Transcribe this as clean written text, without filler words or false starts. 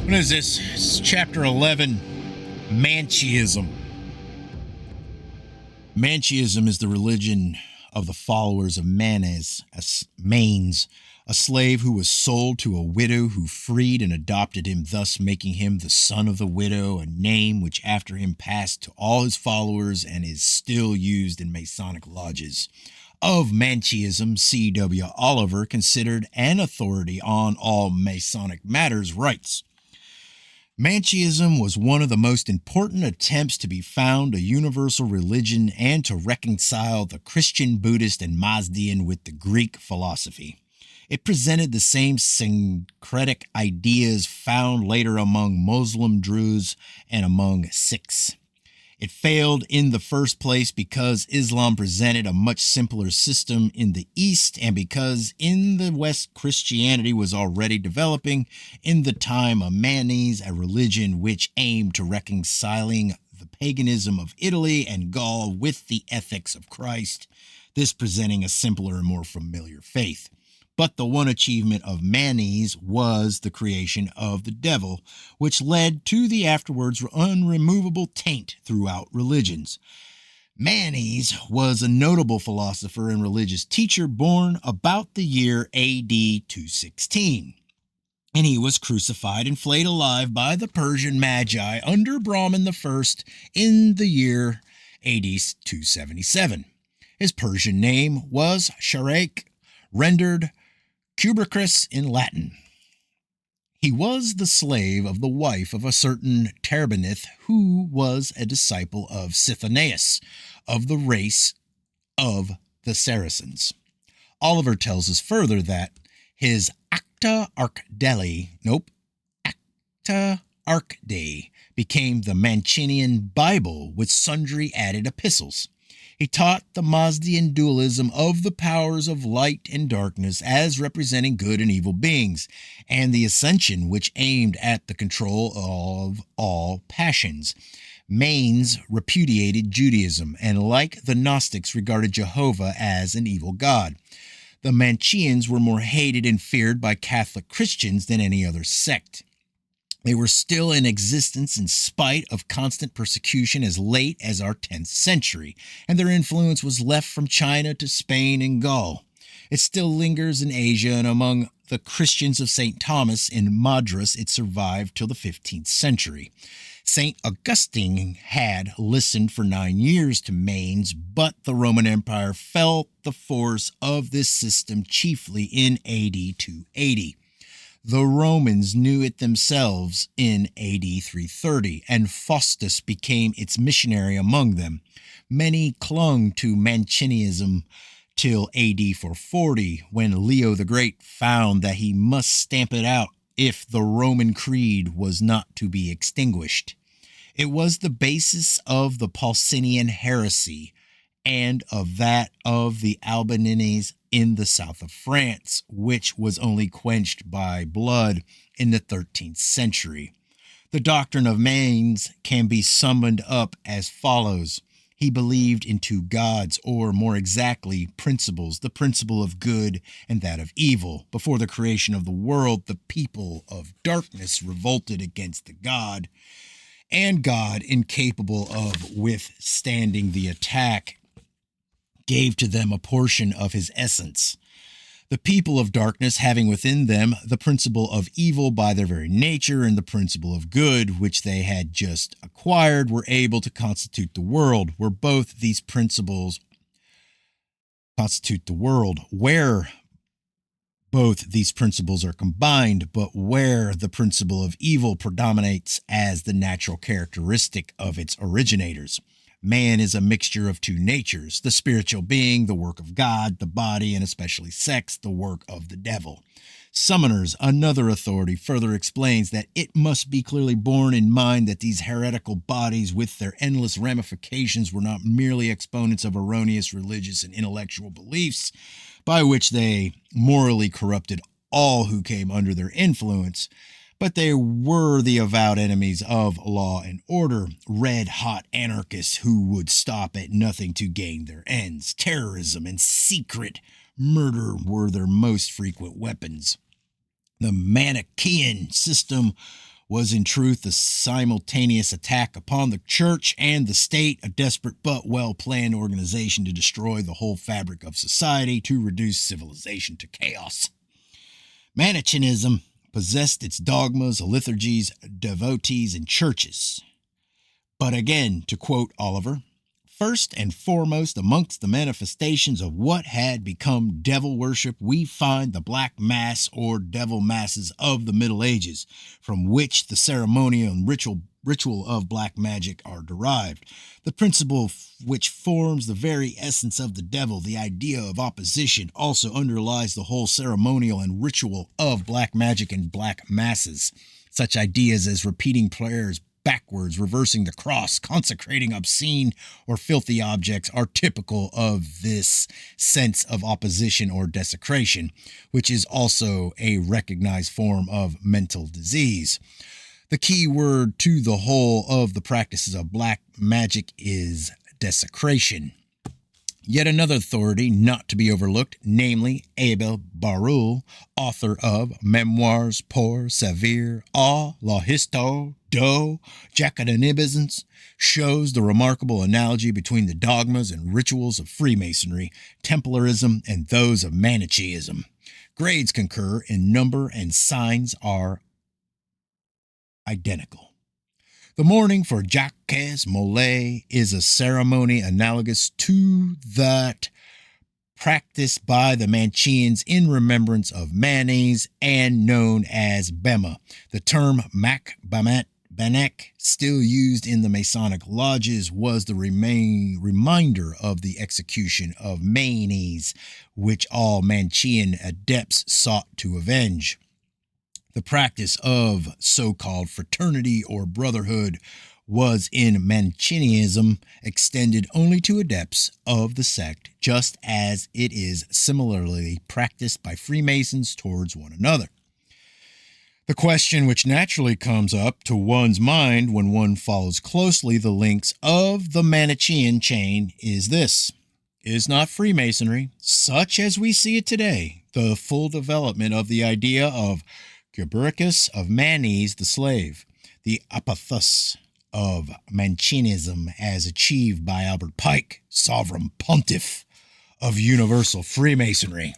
What is this? It's chapter 11, Manchaeism. Manchaeism is the religion of the followers of Manes, a slave who was sold to a widow who freed and adopted him, thus making him the son of the widow, a name which after him passed to all his followers and is still used in Masonic lodges. Of Manchaeism, C.W. Oliver considered an authority on all Masonic matters, writes, Manchaeism was one of the most important attempts to be found a universal religion and to reconcile the Christian, Buddhist, and Mazdian with the Greek philosophy. It presented the same syncretic ideas found later among Muslim Druze and among Sikhs. It failed in the first place because Islam presented a much simpler system in the East and because in the West Christianity was already developing in the time of Manes, a religion which aimed to reconciling the paganism of Italy and Gaul with the ethics of Christ, this presenting a simpler and more familiar faith. But the one achievement of Manes was the creation of the devil, which led to the afterwards unremovable taint throughout religions. Manes was a notable philosopher and religious teacher born about the year AD 216. And he was crucified and flayed alive by the Persian Magi under Brahman I in the year AD 277. His Persian name was Sharekh, rendered Cubricus in Latin. He was the slave of the wife of a certain Terbinith who was a disciple of Sithanaeus, of the race of the Saracens. Oliver tells us further that his Acta Arcdei became the Mancinian Bible with sundry added epistles. He taught the Mazdian dualism of the powers of light and darkness as representing good and evil beings, and the ascension which aimed at the control of all passions. Manes repudiated Judaism, and like the Gnostics regarded Jehovah as an evil god. The Manchaeans were more hated and feared by Catholic Christians than any other sect. They were still in existence in spite of constant persecution as late as our 10th century, and their influence was left from China to Spain and Gaul. It still lingers in Asia, and among the Christians of St. Thomas in Madras it survived till the 15th century. St. Augustine had listened for 9 years to Manes, but the Roman Empire felt the force of this system chiefly in AD 280. The Romans knew it themselves in AD 330, and Faustus became its missionary among them. Many clung to Manchaeism till AD 440, when Leo the Great found that he must stamp it out if the Roman creed was not to be extinguished. It was the basis of the Paulinian heresy and of that of the Albanese in the south of France, which was only quenched by blood in the 13th century. The doctrine of Manes can be summed up as follows. He believed in two gods, or more exactly, principles, the principle of good and that of evil. Before the creation of the world, the people of darkness revolted against the God, and God, incapable of withstanding the attack, gave to them a portion of his essence. The people of darkness, having within them the principle of evil by their very nature and the principle of good which they had just acquired, were able to constitute the world, where both these principles constitute the world, where both these principles are combined, but where the principle of evil predominates as the natural characteristic of its originators. Man is a mixture of two natures, the spiritual being, the work of God, the body, and especially sex, the work of the devil. Summoners, another authority, further explains that it must be clearly borne in mind that these heretical bodies with their endless ramifications were not merely exponents of erroneous religious and intellectual beliefs, by which they morally corrupted all who came under their influence, but they were the avowed enemies of law and order, red-hot anarchists who would stop at nothing to gain their ends. Terrorism and secret murder were their most frequent weapons. The Manichaean system was in truth a simultaneous attack upon the church and the state, a desperate but well-planned organization to destroy the whole fabric of society, to reduce civilization to chaos. Manichaeism possessed its dogmas, liturgies, devotees, and churches. But again, to quote Oliver, first and foremost amongst the manifestations of what had become devil worship, we find the black mass or devil masses of the Middle Ages, from which the ceremonial and ritual of black magic are derived. The principle which forms the very essence of the devil, the idea of opposition, also underlies the whole ceremonial and ritual of black magic and black masses. Such ideas as repeating prayers backwards, reversing the cross, consecrating obscene or filthy objects are typical of this sense of opposition or desecration, which is also a recognized form of mental disease. The key word to the whole of the practices of black magic is desecration. Yet another authority not to be overlooked, namely Abel Barul, author of Memoirs pour servir à la histoire de Jacobinisme, shows the remarkable analogy between the dogmas and rituals of Freemasonry, Templarism, and those of Manichaeism. Grades concur in number and signs are identical. The mourning for Jacques Molay is a ceremony analogous to that practiced by the Manichaeans in remembrance of Manes and known as Bema. The term Banek, still used in the Masonic lodges, was the reminder of the execution of Manes, which all Manichaean adepts sought to avenge. The practice of so-called fraternity or brotherhood was in Manichaeism extended only to adepts of the sect, just as it is similarly practiced by Freemasons towards one another. The question which naturally comes up to one's mind when one follows closely the links of the Manichaean chain is this: is not Freemasonry, such as we see it today, the full development of the idea of Gerbericus of Manes the slave, the apathos of Manichaeism as achieved by Albert Pike, sovereign pontiff of universal Freemasonry?